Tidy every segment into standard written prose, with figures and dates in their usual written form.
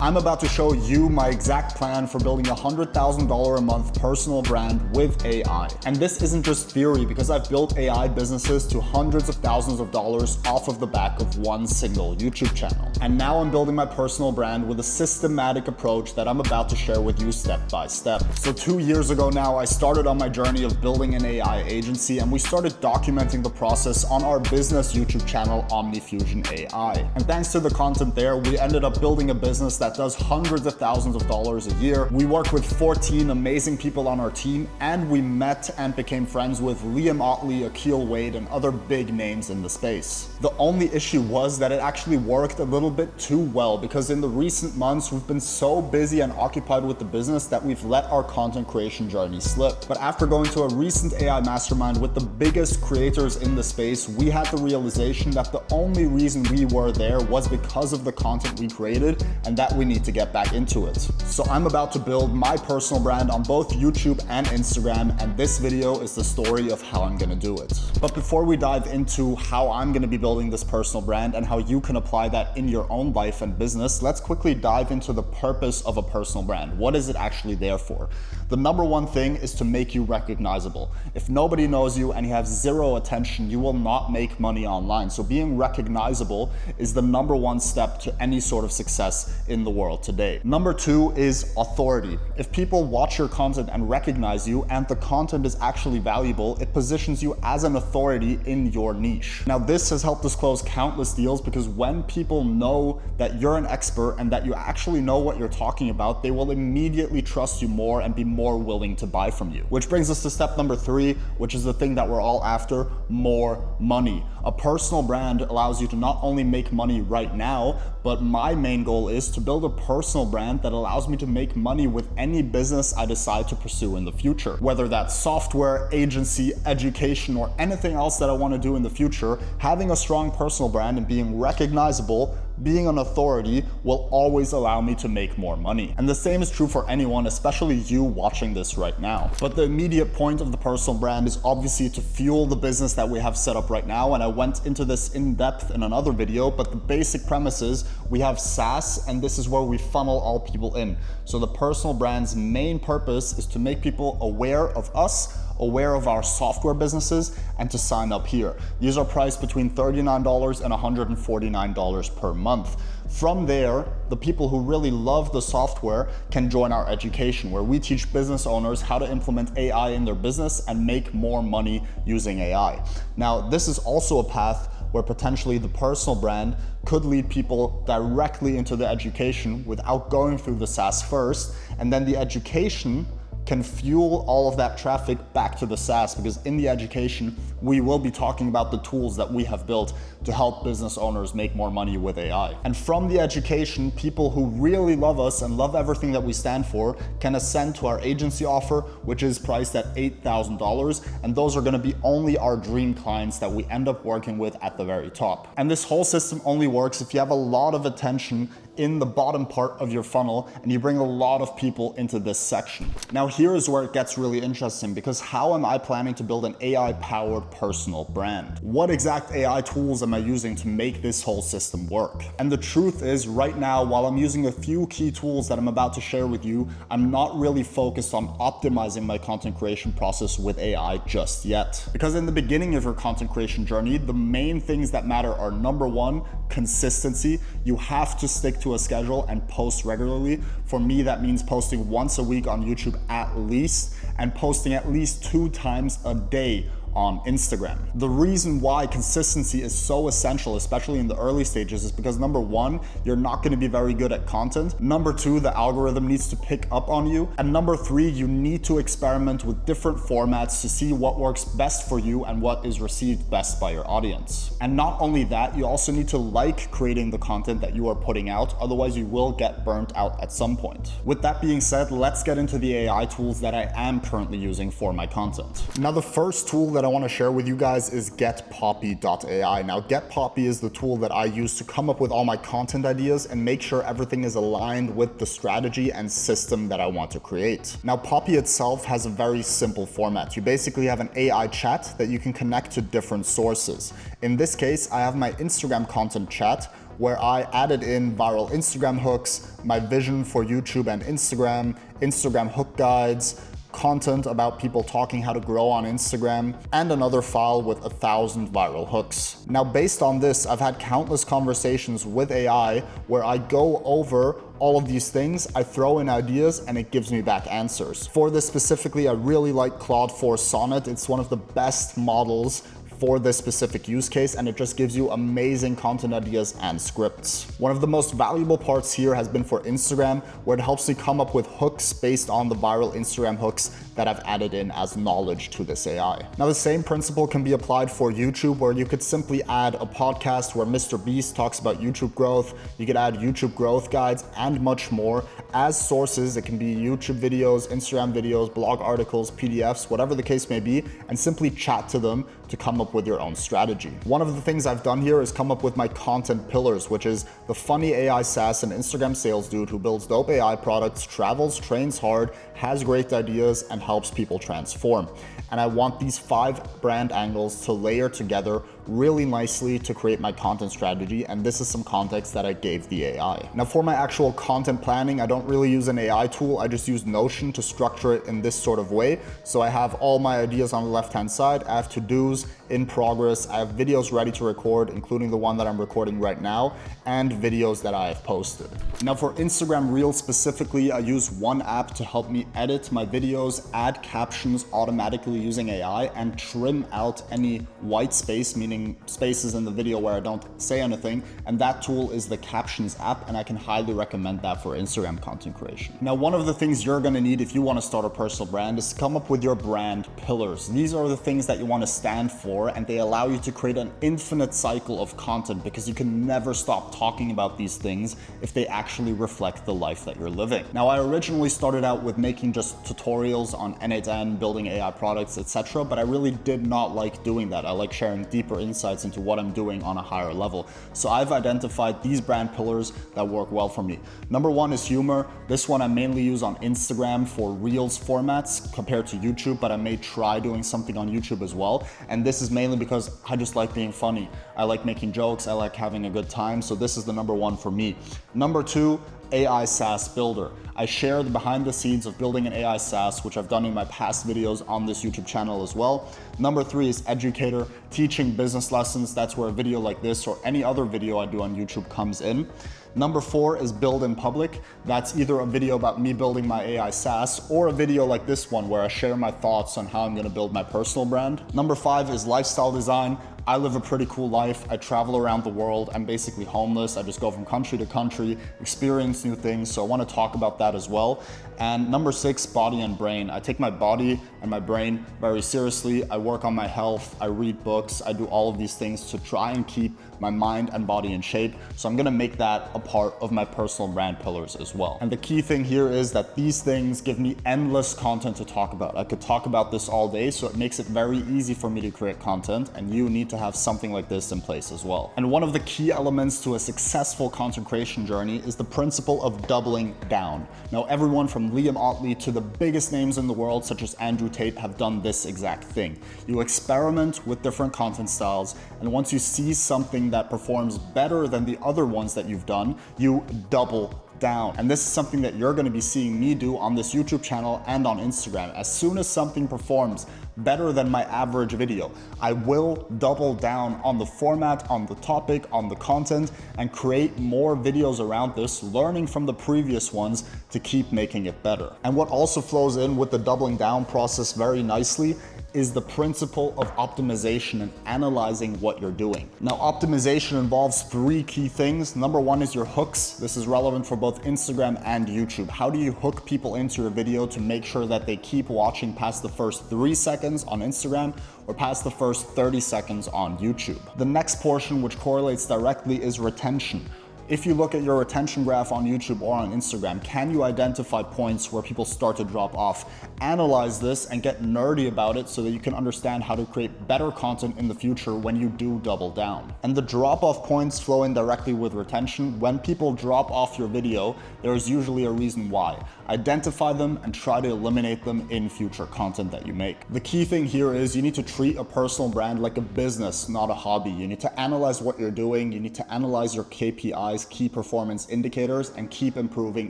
I'm about to show you my exact plan for building a $100,000 a month personal brand with AI. And this isn't just theory, because I've built AI businesses to hundreds of thousands of dollars off of the back of one single YouTube channel. And now I'm building my personal brand with a systematic approach that I'm about to share with you step by step. So 2 years ago now, I started on my journey of building an AI agency, and we started documenting the process on our business YouTube channel, OmniFusion AI. And thanks to the content there, we ended up building a business that does hundreds of thousands of dollars a year. We work with 14 amazing people on our team, and we met and became friends with Liam Otley, Akil Wade, and other big names in the space. The only issue was that it actually worked a little bit too well, because in the recent months, we've been so busy and occupied with the business that we've let our content creation journey slip. But after going to a recent AI mastermind with the biggest creators in the space, we had the realization that the only reason we were there was because of the content we created, and that we need to get back into it. So I'm about to build my personal brand on both YouTube and Instagram, and this video is the story of how I'm gonna do it. But before we dive into how I'm gonna be building this personal brand and how you can apply that in your own life and business, let's quickly dive into the purpose of a personal brand. What is it actually there for? The number one thing is to make you recognizable. If nobody knows you and you have zero attention, you will not make money online. So being recognizable is the number one step to any sort of success in the world today. Number two is authority. If people watch your content and recognize you, and the content is actually valuable, it positions you as an authority in your niche. Now, this has helped us close countless deals, because when people know that you're an expert and that you actually know what you're talking about, they will immediately trust you more and be more willing to buy from you. Which brings us to step number three, which is the thing that we're all after: more money. A personal brand allows you to not only make money right now, but my main goal is to build a personal brand that allows me to make money with any business I decide to pursue in the future. Whether that's software, agency, education, or anything else that I want to do in the future, having a strong personal brand and being recognizable, being an authority, will always allow me to make more money. And the same is true for anyone, especially you watching this right now. But the immediate point of the personal brand is obviously to fuel the business that we have set up right now. And I went into this in depth in another video, but the basic premise is we have SaaS, and this is where we funnel all people in. So the personal brand's main purpose is to make people aware of us, aware of our software businesses, and to sign up here. These are priced between $39 and $149 per month. From there, the people who really love the software can join our education, where we teach business owners how to implement AI in their business and make more money using AI. Now, this is also a path where potentially the personal brand could lead people directly into the education without going through the SaaS first, and then the education can fuel all of that traffic back to the SaaS, because in the education, we will be talking about the tools that we have built to help business owners make more money with AI. And from the education, people who really love us and love everything that we stand for can ascend to our agency offer, which is priced at $8,000. And those are gonna be only our dream clients that we end up working with at the very top. And this whole system only works if you have a lot of attention in the bottom part of your funnel and you bring a lot of people into this section. Now, here is where it gets really interesting, because how am I planning to build an AI-powered personal brand? What exact AI tools am I using to make this whole system work? And the truth is, right now, while I'm using a few key tools that I'm about to share with you, I'm not really focused on optimizing my content creation process with AI just yet. Because in the beginning of your content creation journey, the main things that matter are, number one, consistency. You have to stick to a schedule and post regularly. For me, that means posting once a week on YouTube at least, and posting at least 2 times a day on Instagram. The reason why consistency is so essential, especially in the early stages, is because number one, you're not going to be very good at content. Number two, the algorithm needs to pick up on you. And number three, you need to experiment with different formats to see what works best for you and what is received best by your audience. And not only that, you also need to like creating the content that you are putting out, otherwise you will get burnt out at some point. With that being said, let's get into the AI tools that I am currently using for my content. Now, the first tool that I want to share with you guys is getpoppy.ai. Now, Getpoppy is the tool that I use to come up with all my content ideas and make sure everything is aligned with the strategy and system that I want to create. Now, Poppy itself has a very simple format. You basically have an AI chat that you can connect to different sources. In this case, I have my Instagram content chat where I added in viral Instagram hooks, my vision for YouTube and Instagram hook guides, content about people talking how to grow on Instagram, and another file with 1,000 viral hooks. Now, based on this, I've had countless conversations with AI where I go over all of these things, I throw in ideas, and it gives me back answers. For this specifically, I really like Claude 4 Sonnet. It's one of the best models for this specific use case, and it just gives you amazing content ideas and scripts. One of the most valuable parts here has been for Instagram, where it helps me come up with hooks based on the viral Instagram hooks that I've added in as knowledge to this AI. Now, the same principle can be applied for YouTube, where you could simply add a podcast where Mr. Beast talks about YouTube growth. You could add YouTube growth guides and much more as sources. It can be YouTube videos, Instagram videos, blog articles, PDFs, whatever the case may be, and simply chat to them to come up with your own strategy. One of the things I've done here is come up with my content pillars, which is the funny AI SaaS and Instagram sales dude who builds dope AI products, travels, trains hard, has great ideas, and helps people transform. And I want these 5 brand angles to layer together really nicely to create my content strategy, and this is some context that I gave the AI. Now, for my actual content planning, I don't really use an AI tool. I just use Notion to structure it in this sort of way. So I have all my ideas on the left-hand side. I have to-dos in progress. I have videos ready to record, including the one that I'm recording right now, and videos that I have posted. Now, for Instagram Reels specifically, I use one app to help me edit my videos, add captions automatically using AI, and trim out any white space, meaning spaces in the video where I don't say anything, and that tool is the Captions app, and I can highly recommend that for Instagram content creation. Now, one of the things you're gonna need if you wanna start a personal brand is to come up with your brand pillars. These are the things that you wanna stand for, and they allow you to create an infinite cycle of content because you can never stop talking about these things if they actually reflect the life that you're living. Now, I originally started out with making just tutorials on N8N, building AI products, etc., but I really did not like doing that. I like sharing deeper insights into what I'm doing on a higher level. So I've identified these brand pillars that work well for me. Number 1 is humor. This one I mainly use on Instagram for Reels formats compared to YouTube, but I may try doing something on YouTube as well. And this is mainly because I just like being funny. I like making jokes. I like having a good time. So this is the number 1 for me. Number 2, AI SaaS builder. I share the behind the scenes of building an AI SaaS, which I've done in my past videos on this YouTube channel as well. Number 3 is educator, teaching business lessons. That's where a video like this or any other video I do on YouTube comes in. Number 4 is build in public. That's either a video about me building my AI SaaS or a video like this one where I share my thoughts on how I'm gonna build my personal brand. Number 5 is lifestyle design. I live a pretty cool life. I travel around the world. I'm basically homeless. I just go from country to country, experience new things. So I want to talk about that as well. And number 6, body and brain. I take my body and my brain very seriously. I work on my health. I read books. I do all of these things to try and keep my mind and body in shape. So I'm going to make that a part of my personal brand pillars as well. And the key thing here is that these things give me endless content to talk about. I could talk about this all day, so it makes it very easy for me to create content, and you need to have something like this in place as well. And one of the key elements to a successful content creation journey is the principle of doubling down. Now, everyone from Liam Otley to the biggest names in the world, such as Andrew Tate, have done this exact thing. You experiment with different content styles, and once you see something that performs better than the other ones that you've done, you double down. And this is something that you're going to be seeing me do on this YouTube channel and on Instagram. As soon as something performs better than my average video, I will double down on the format, on the topic, on the content, and create more videos around this, learning from the previous ones to keep making it better. And what also flows in with the doubling down process very nicely is the principle of optimization and analyzing what you're doing. Now, optimization involves 3 key things. Number 1 is your hooks. This is relevant for both Instagram and YouTube. How do you hook people into your video to make sure that they keep watching past the first 3 seconds on Instagram or past the first 30 seconds on YouTube? The next portion, which correlates directly, is retention. If you look at your retention graph on YouTube or on Instagram, can you identify points where people start to drop off? Analyze this and get nerdy about it so that you can understand how to create better content in the future when you do double down. And the drop-off points flow in directly with retention. When people drop off your video, there is usually a reason why. Identify them and try to eliminate them in future content that you make. The key thing here is you need to treat a personal brand like a business, not a hobby. You need to analyze what you're doing. You need to analyze your KPIs, key performance indicators, and keep improving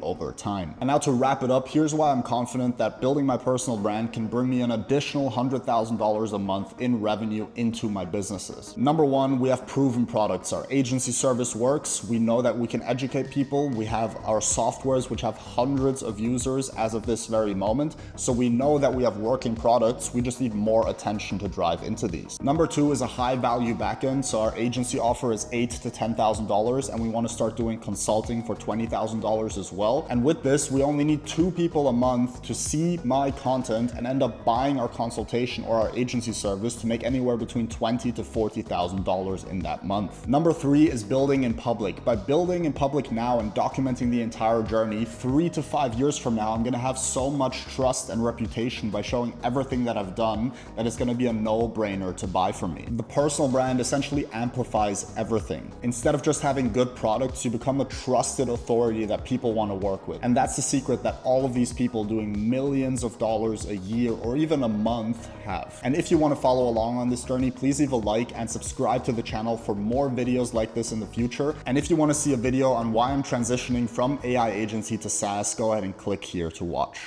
over time. And now to wrap it up, here's why I'm confident that building my personal brand can bring me an additional $100,000 a month in revenue into my businesses. Number one, we have proven products. Our agency service works. We know that we can educate people. We have our softwares, which have hundreds of users as of this very moment. So we know that we have working products. We just need more attention to drive into these. Number two is a high value backend. So our agency offer is $8,000 to $10,000, and we want to start doing consulting for $20,000 as well. And with this, we only need 2 people a month to see my content and end up buying our consultation or our agency service to make anywhere between $20,000 to $40,000 in that month. Number three is building in public. By building in public now and documenting the entire journey, 3 to 5 years from now, I'm gonna have so much trust and reputation by showing everything that I've done that it's gonna be a no-brainer to buy from me. The personal brand essentially amplifies everything. Instead of just having good products, you become a trusted authority that people want to work with. And that's the secret that all of these people doing millions of dollars a year or even a month have. And if you want to follow along on this journey, please leave a like and subscribe to the channel for more videos like this in the future. And if you want to see a video on why I'm transitioning from AI agency to SaaS, go ahead and click here to watch.